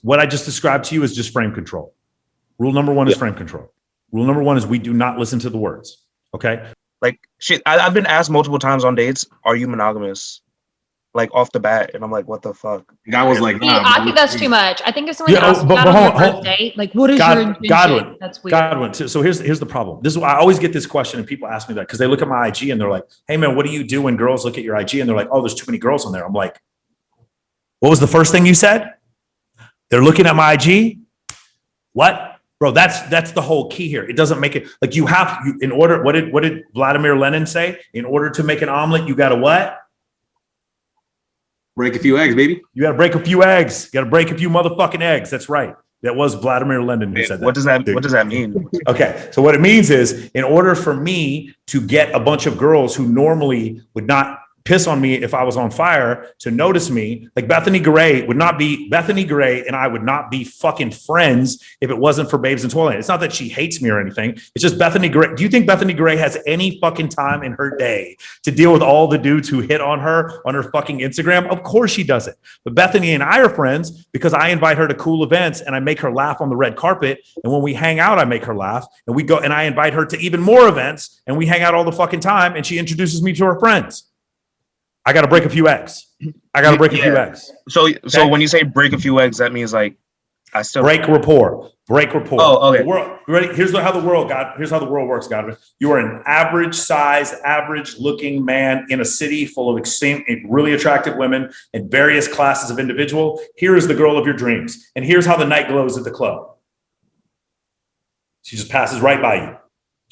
What I just described to you is just frame control. Rule number one is frame control. Rule number one is we do not listen to the words. Okay. Like shit, I've been asked multiple times on dates, "Are you monogamous?" Like off the bat, and I'm like, "What the fuck?" I was like, nah, I think that's too much. I think if someone asks that on their first date, like, what is your intention? Godwin, that's weird. Godwin. So here's the problem. This is why I always get this question, and people ask me that because they look at my IG and they're like, "Hey man, what do you do when girls look at your IG and they're like, oh, there's too many girls on there?" I'm like, "What was the first thing you said? They're looking at my IG? What, bro? That's the whole key here. It doesn't make it like you in order. What did Vladimir Lenin say? In order to make an omelet, you got to what? Break a few eggs, baby. You got to break a few eggs. You got to break a few motherfucking eggs. That's right. That was Vladimir Lenin who said that. What does that mean? Okay. So what it means is in order for me to get a bunch of girls who normally would not piss on me if I was on fire to notice me, like Bethany Gray and I would not be fucking friends if it wasn't for Babes in Toyland. It's not that she hates me or anything. It's just Bethany Gray. Do you think Bethany Gray has any fucking time in her day to deal with all the dudes who hit on her fucking Instagram? Of course she doesn't. But Bethany and I are friends because I invite her to cool events and I make her laugh on the red carpet. And when we hang out, I make her laugh and we go and I invite her to even more events and we hang out all the fucking time and she introduces me to her friends. I got to break a few eggs. So when you say break a few eggs, that means like I still break rapport. Oh, okay. Ready? Here's how the world works, Godwin. You are an average size, average looking man in a city full of really attractive women and various classes of individual. Here is the girl of your dreams. And here's how the night glows at the club. She just passes right by you.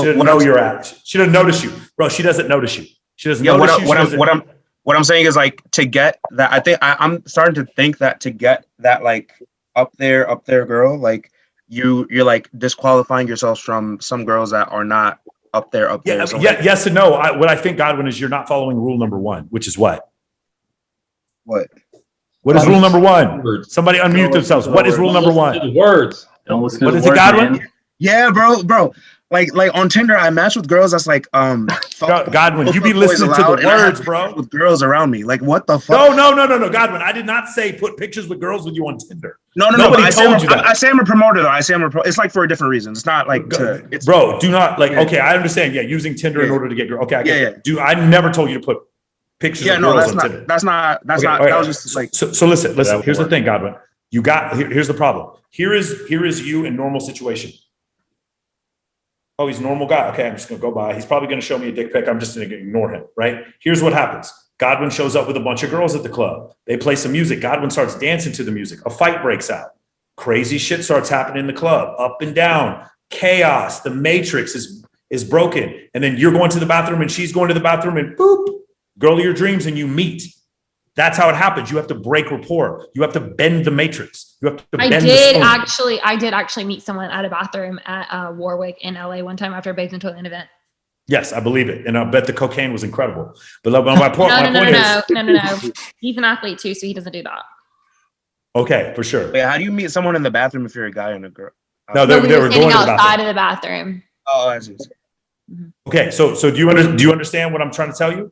She doesn't know you're at. She doesn't notice you. Bro, she doesn't notice you. She doesn't notice you. What I'm saying is like to get that, I think I'm starting to think that to get that like up there girl, like you're like disqualifying yourselves from some girls that are not up there. Yes and no. What I think, Godwin, is you're not following rule number one, which is what? What is rule number one? Somebody unmute themselves. What is rule number one? Words. What is it, Godwin? Man. Yeah, bro. Like on Tinder, I match with girls that's like Godwin, you be listening to the words, bro. With girls around me, like what the fuck? No, Godwin, I did not say put pictures with girls with you on Tinder. No. Nobody told you that. I say I'm a promoter though. It's like for a different reason. It's not like bro. Do not like. Okay, I understand. Yeah, using Tinder in order to get girls. Okay, I get it. I never told you to put pictures of girls on Tinder. That's not. That was just like. So listen. Here's the thing, Godwin. Here's the problem. Here is you in normal situation. Oh, he's a normal guy. Okay, I'm just going to go by. He's probably going to show me a dick pic. I'm just going to ignore him, right? Here's what happens. Godwin shows up with a bunch of girls at the club. They play some music. Godwin starts dancing to the music. A fight breaks out. Crazy shit starts happening in the club. Up and down. Chaos. The matrix is broken. And then you're going to the bathroom and she's going to the bathroom and boop, girl of your dreams, and you meet. That's how it happens. You have to break rapport. You have to bend the matrix. You have to bend I did actually meet someone at a bathroom at Warwick in LA one time after a Babes in Toyland event. Yes, I believe it. And I bet the cocaine was incredible. But my point is... No. He's an athlete too, so he doesn't do that. Okay, for sure. Wait, how do you meet someone in the bathroom if you're a guy and a girl? No, they were going outside of the bathroom. Oh, I see. Mm-hmm. Okay, so do you understand what I'm trying to tell you?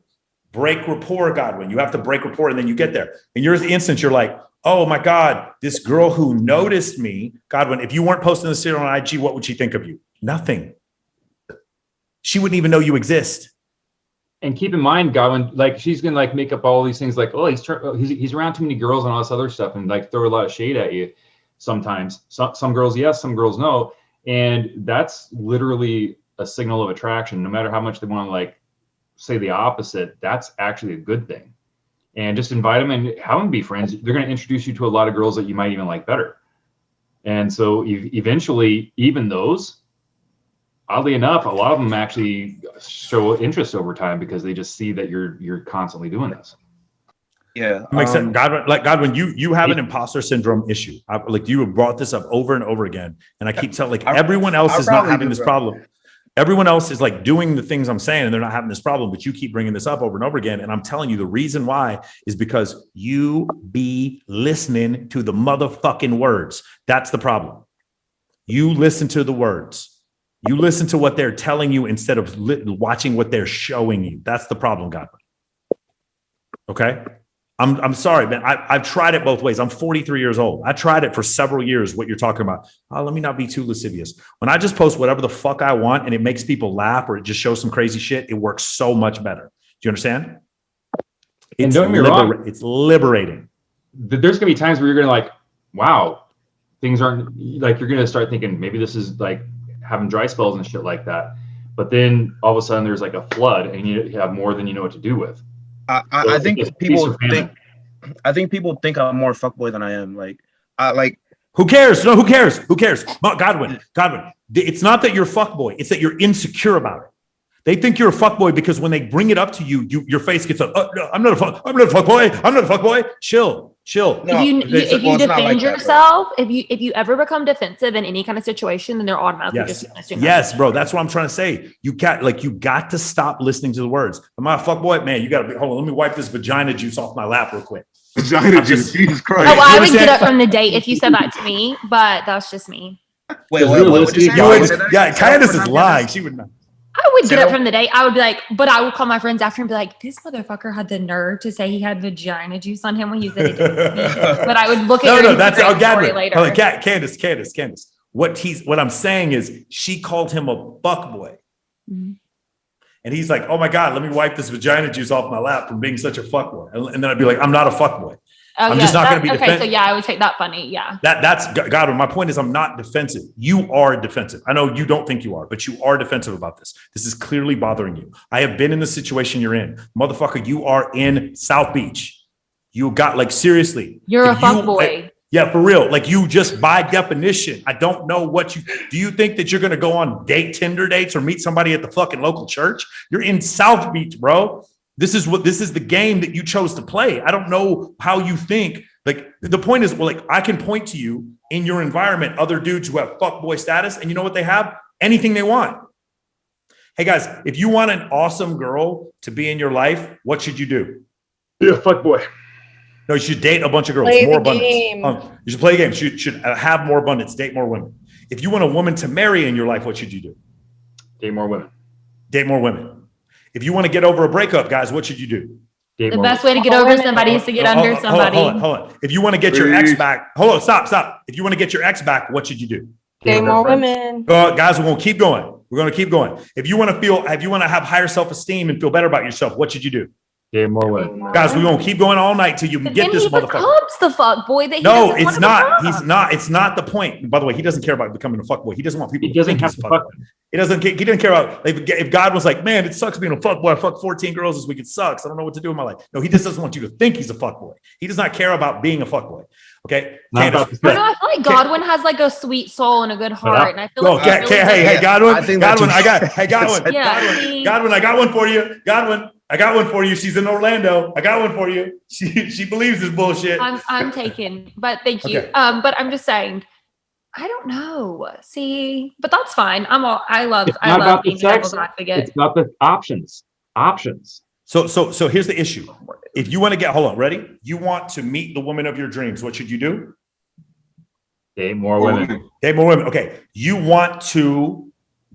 Break rapport, Godwin. You have to break rapport and then you get there. In your instance, you're like, oh my God, this girl who noticed me, Godwin, if you weren't posting this shit on IG, what would she think of you? Nothing. She wouldn't even know you exist. And keep in mind, Godwin, like she's gonna like make up all these things like, oh, he's around too many girls and all this other stuff and like throw a lot of shade at you sometimes. Some girls, yes, some girls no. And that's literally a signal of attraction. No matter how much they want to like say the opposite, that's actually a good thing. And just invite them and have them be friends. They're going to introduce you to a lot of girls that you might even like better. And so eventually, even those, oddly enough, a lot of them actually show interest over time because they just see that you're constantly doing this. Yeah, makes sense. Godwin, you have an imposter syndrome issue. Like you have brought this up over and over again, and I keep telling everyone else is not having this problem. Everyone else is like doing the things I'm saying and they're not having this problem, but you keep bringing this up over and over again. And I'm telling you, the reason why is because you be listening to the motherfucking words. That's the problem. You listen to the words. You listen to what they're telling you instead of watching what they're showing you. That's the problem, Godwin. Okay. I'm sorry, man. I've tried it both ways. I'm 43 years old. I tried it for several years, what you're talking about. Oh, let me not be too lascivious. When I just post whatever the fuck I want and it makes people laugh or it just shows some crazy shit, it works so much better. Do you understand? And don't get me wrong. It's liberating. There's going to be times where you're going to like, wow, things aren't like, you're going to start thinking maybe this is like having dry spells and shit like that. But then all of a sudden there's like a flood and you have more than you know what to do with. I think people think I'm more fuckboy than I am. Who cares? No, who cares? Who cares? Godwin. It's not that you're fuckboy. It's that you're insecure about it. They think you're a fuckboy because when they bring it up to you, your face gets up. No, I'm not a fuckboy. Chill. No, if you defend yourself, if you ever become defensive in any kind of situation, then they're automatically just gonna assume. Yes, bro. That's what I'm trying to say. You got to stop listening to the words. Am I a fuckboy? Man, you got to be. Hold on. Let me wipe this vagina juice off my lap real quick. Vagina juice. Jesus Christ. Oh, well, I would get up from the date if you said that to me, but that's just me. Wait, what would you say? Yeah, Candace is lying. She would not. I would get up from the date. I would be like, but I would call my friends after and be like, this motherfucker had the nerve to say he had vagina juice on him when he said he didn't. But I would look at that's story later. Candace. What I'm saying is she called him a fuckboy. Mm-hmm. And he's like, oh my God, let me wipe this vagina juice off my lap from being such a fuckboy. And then I'd be like, I'm not a fuckboy. I'm just not going to be defensive. Okay, so yeah, I would take that funny. Yeah. That's God. My point is, I'm not defensive. You are defensive. I know you don't think you are, but you are defensive about this. This is clearly bothering you. I have been in the situation you're in. Motherfucker, you are in South Beach. You got seriously. You're a fuckboy. Yeah, for real. You just by definition, I don't know do you think that you're going to go on Tinder dates or meet somebody at the fucking local church? You're in South Beach, bro. This is the game that you chose to play. I don't know how you think. The point is, I can point to you in your environment, other dudes who have fuckboy status, and you know what they have? Anything they want. Hey guys, if you want an awesome girl to be in your life, what should you do? Be a fuckboy. No, you should date a bunch of girls. Play more the abundance. game. You should play games. You should have more abundance. Date more women. If you want a woman to marry in your life, what should you do? Date more women. Date more women. If you want to get over a breakup, guys, what should you do? The best way to get over somebody is to get under somebody. Hold on. If you want to get your ex back, hold on, stop. If you want to get your ex back, what should you do? Date more women. Guys, we're going to keep going. If you want to have higher self-esteem and feel better about yourself, what should you do? Date more women. Guys, we're going to keep going all night till you can get this motherfucker. Becomes the fuck boy that he no, it's not. He's not. It's not the point. By the way, he doesn't care about becoming a fuckboy. He doesn't want people to think he's a fuckboy. He doesn't care about if God was like, man, it sucks being a fuckboy. I fucked 14 girls this week. It sucks. I don't know what to do in my life. No, he just doesn't want you to think he's a fuckboy. He does not care about being a fuckboy. Okay. I feel like Godwin has a sweet soul and a good heart, and I feel like hey, Godwin, I got one for you. She's in Orlando. I got one for you. She believes this bullshit. I'm taken, but thank you. Okay. But I'm just saying, I don't know. See, but that's fine. I love being the devil's advocate. It's about the options. So here's the issue. If you want to hold on, ready? You want to meet the woman of your dreams. What should you do? Date more women. Okay. You want to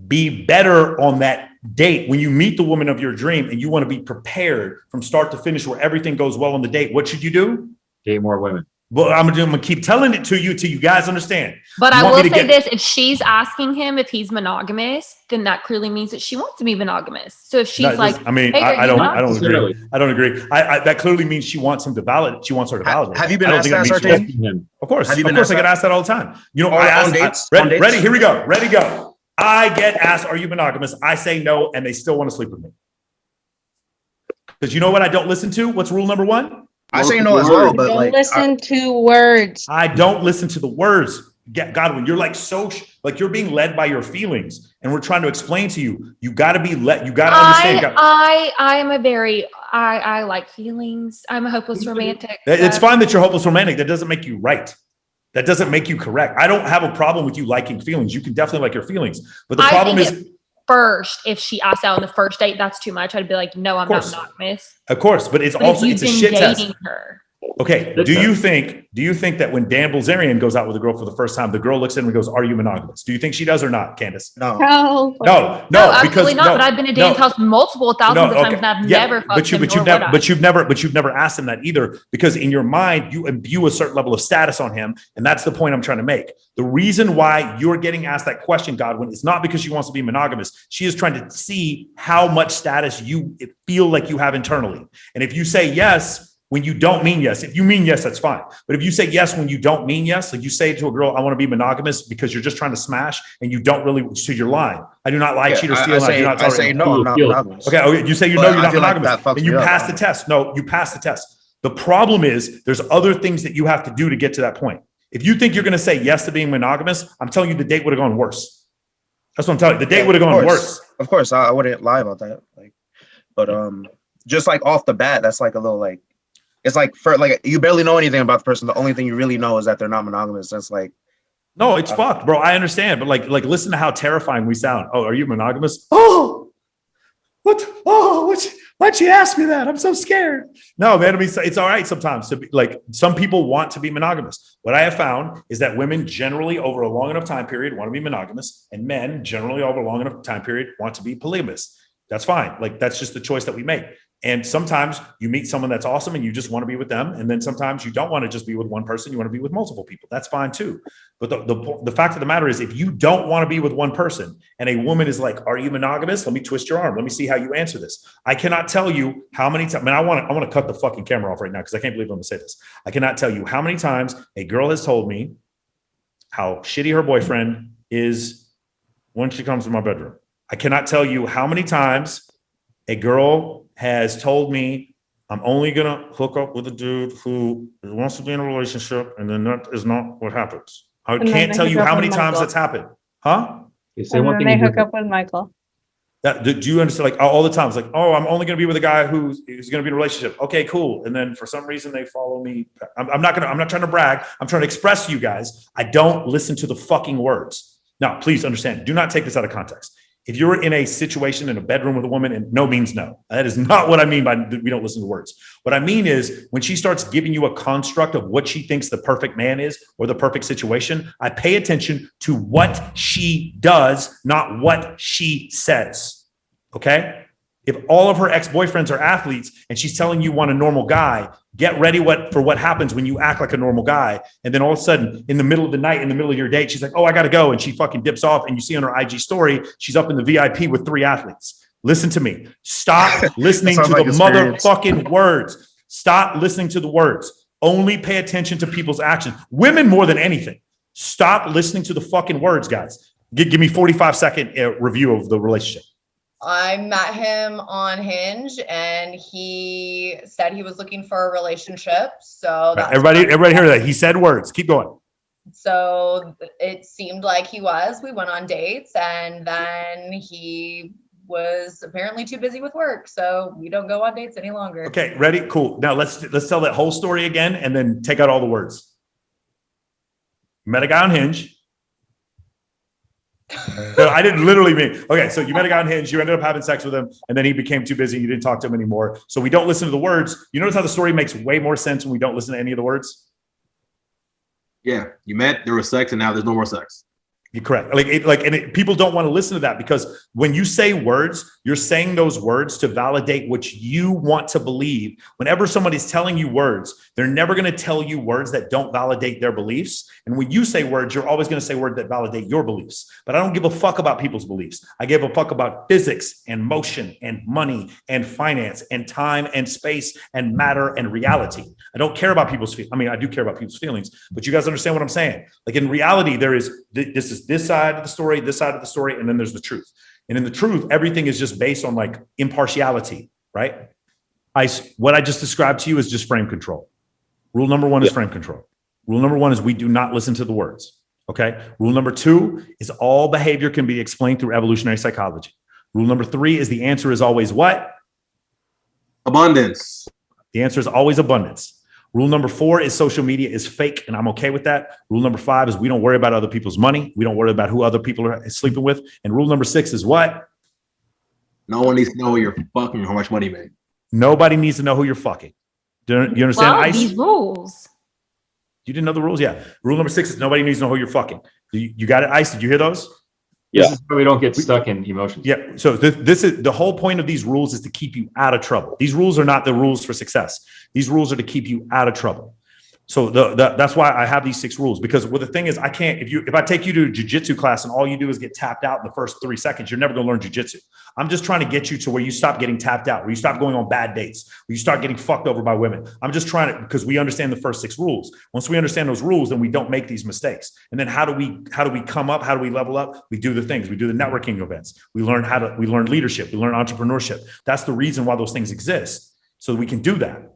be better on that date when you meet the woman of your dream, and you want to be prepared from start to finish where everything goes well on the date. What should you do? Date more women. Well, I'm gonna keep telling it to you till you guys understand. But I will say this: if she's asking him if he's monogamous, then that clearly means that she wants to be monogamous. So if she's I don't agree. That clearly means she wants him to validate. She wants her to validate. Have you been asked that, Sartain? Of course, I get asked that all the time. I ask ready. Here we go. Ready, go. I get asked, "Are you monogamous?" I say no, and they still want to sleep with me. Because you know what? I don't listen to. What's rule number one? I say no as well, but don't listen to words. I don't listen to the words. Godwin, you're you're being led by your feelings, and we're trying to explain to you. You got to be led. You got to understand. I like feelings. I'm a hopeless romantic. It's fine that you're hopeless romantic. That doesn't make you right. That doesn't make you correct. I don't have a problem with you liking feelings. You can definitely like your feelings, but the problem is. First, if she asked out on the first date, that's too much. I'd be like, no, I'm not monogamous. Of course, but it's a shit test. Her. Okay. Do you think that when Dan Bilzerian goes out with a girl for the first time, the girl looks at him and goes, "Are you monogamous?" Do you think she does or not, Candace? No. No. No, absolutely not. But I've been to Dan's house multiple thousands of times, and I've never fucked him. But you've never asked him that either, because in your mind you imbue a certain level of status on him, and that's the point I'm trying to make. The reason why you're getting asked that question, Godwin, is not because she wants to be monogamous. She is trying to see how much status you feel like you have internally, and if you say yes when you don't mean yes. If you mean yes, that's fine. But if you say yes when you don't mean yes, like you say to a girl, "I want to be monogamous," because you're just trying to smash and you don't really, so you're lying. I do not lie, cheat, or steal. I say no, I'm not monogamous. Okay, you say you're not monogamous, and you pass the test. No, you pass the test. The problem is there's other things that you have to do to get to that point. If you think you're going to say yes to being monogamous, I'm telling you the date would have gone worse. That's what I'm telling you. The date would have gone worse. Of course, I wouldn't lie about that. But just like off the bat, that's like a little like. It's like for like you barely know anything about the person. The only thing you really know is that they're not monogamous. That's like, no, it's fucked, bro. I understand, but like listen to how terrifying we sound. Oh, are you monogamous? Oh, what? Oh, why'd you ask me that? I'm so scared. No, man. I mean, it's all right sometimes to be like, some people want to be monogamous. What I have found is that women generally over a long enough time period want to be monogamous, and men generally over a long enough time period want to be polygamous. That's fine. Like that's just the choice that we make. And sometimes you meet someone that's awesome and you just want to be with them. And then sometimes you don't want to just be with one person. You want to be with multiple people. That's fine too. But the fact of the matter is, if you don't want to be with one person and a woman is like, "Are you monogamous?" Let me twist your arm. Let me see how you answer this. I cannot tell you how many times, I want to cut the fucking camera off right now because I can't believe I'm going to say this. I cannot tell you how many times a girl has told me how shitty her boyfriend is when she comes to my bedroom. I cannot tell you how many times a girl has told me, "I'm only going to hook up with a dude who wants to be in a relationship," and then that is not what happens. I can't tell you how many times that's happened. Huh? You say And one then thing. they hook up with Michael. Do you understand? Like all the time, it's like, "Oh, I'm only going to be with a guy who's going to be in a relationship." Okay, cool. And then for some reason they follow me. I'm not trying to brag. I'm trying to express to you guys, I don't listen to the fucking words. Now, please understand. Do not take this out of context. If you're in a situation in a bedroom with a woman, and no means no. That is not what I mean by we don't listen to words. What I mean is when she starts giving you a construct of what she thinks the perfect man is or the perfect situation, I pay attention to what she does, not what she says. Okay? If all of her ex-boyfriends are athletes and she's telling you want a normal guy, get ready for what happens when you act like a normal guy. And then all of a sudden, in the middle of the night, in the middle of your date, she's like, "Oh, I got to go." And she fucking dips off. And you see on her IG story, she's up in the VIP with 3 athletes. Listen to me. Stop listening to the motherfucking words. Stop listening to the words. Only pay attention to people's actions. Women more than anything. Stop listening to the fucking words, guys. Give me 45-second review of the relationship. I met him on Hinge, and he said he was looking for a relationship. So that's everybody hear that? He said words. Keep going. So it seemed like he was. We went on dates, and then he was apparently too busy with work, so we don't go on dates any longer. Okay, ready? Cool. Now let's tell that whole story again, and then take out all the words. Met a guy on Hinge. No, I didn't literally mean, okay, so you met a guy on Hinge, you ended up having sex with him, and then he became too busy, you didn't talk to him anymore. So we don't listen to the words. You notice how the story makes way more sense when we don't listen to any of the words? Yeah, you met, there was sex, and now there's no more sex. You're correct. People don't want to listen to that because when you say words, you're saying those words to validate what you want to believe. Whenever somebody's telling you words, they're never going to tell you words that don't validate their beliefs. And when you say words, you're always going to say words that validate your beliefs. But I don't give a fuck about people's beliefs. I give a fuck about physics and motion and money and finance and time and space and matter and reality. I don't care about people's feelings. I mean, I do care about people's feelings, but you guys understand what I'm saying? Like in reality, there is this side of the story, this side of the story, and then there's the truth. And in the truth, everything is just based on like impartiality, right? What I just described to you is just frame control. Rule number 1 is frame control. Rule number 1 is we do not listen to the words. Okay. Rule number 2 is all behavior can be explained through evolutionary psychology. Rule number 3 is the answer is always what? Abundance. The answer is always abundance. Rule number 4 is social media is fake, and I'm okay with that. Rule number 5 is we don't worry about other people's money. We don't worry about who other people are sleeping with. And rule number 6 is what? No one needs to know who you're fucking or how much money you make. Nobody needs to know who you're fucking. Do you understand? Well, Ice? these rules. You didn't know the rules? Yeah. Rule number 6 is nobody needs to know who you're fucking. You got it, Ice? Did you hear those? This is why we don't get stuck in emotions. Yeah. So this is the whole point of these rules is to keep you out of trouble. These rules are not the rules for success. These rules are to keep you out of trouble. So that's why I have these 6 rules, because the thing is, I can't, if I take you to a jiu-jitsu class and all you do is get tapped out in the first 3 seconds, you're never going to learn jiu-jitsu. I'm just trying to get you to where you stop getting tapped out, where you stop going on bad dates, where you start getting fucked over by women. I'm just trying to, because we understand the first 6 rules. Once we understand those rules, then we don't make these mistakes. And then how do we come up? How do we level up? We do the things. We do the networking events. We learn leadership. We learn entrepreneurship. That's the reason why those things exist, so we can do that.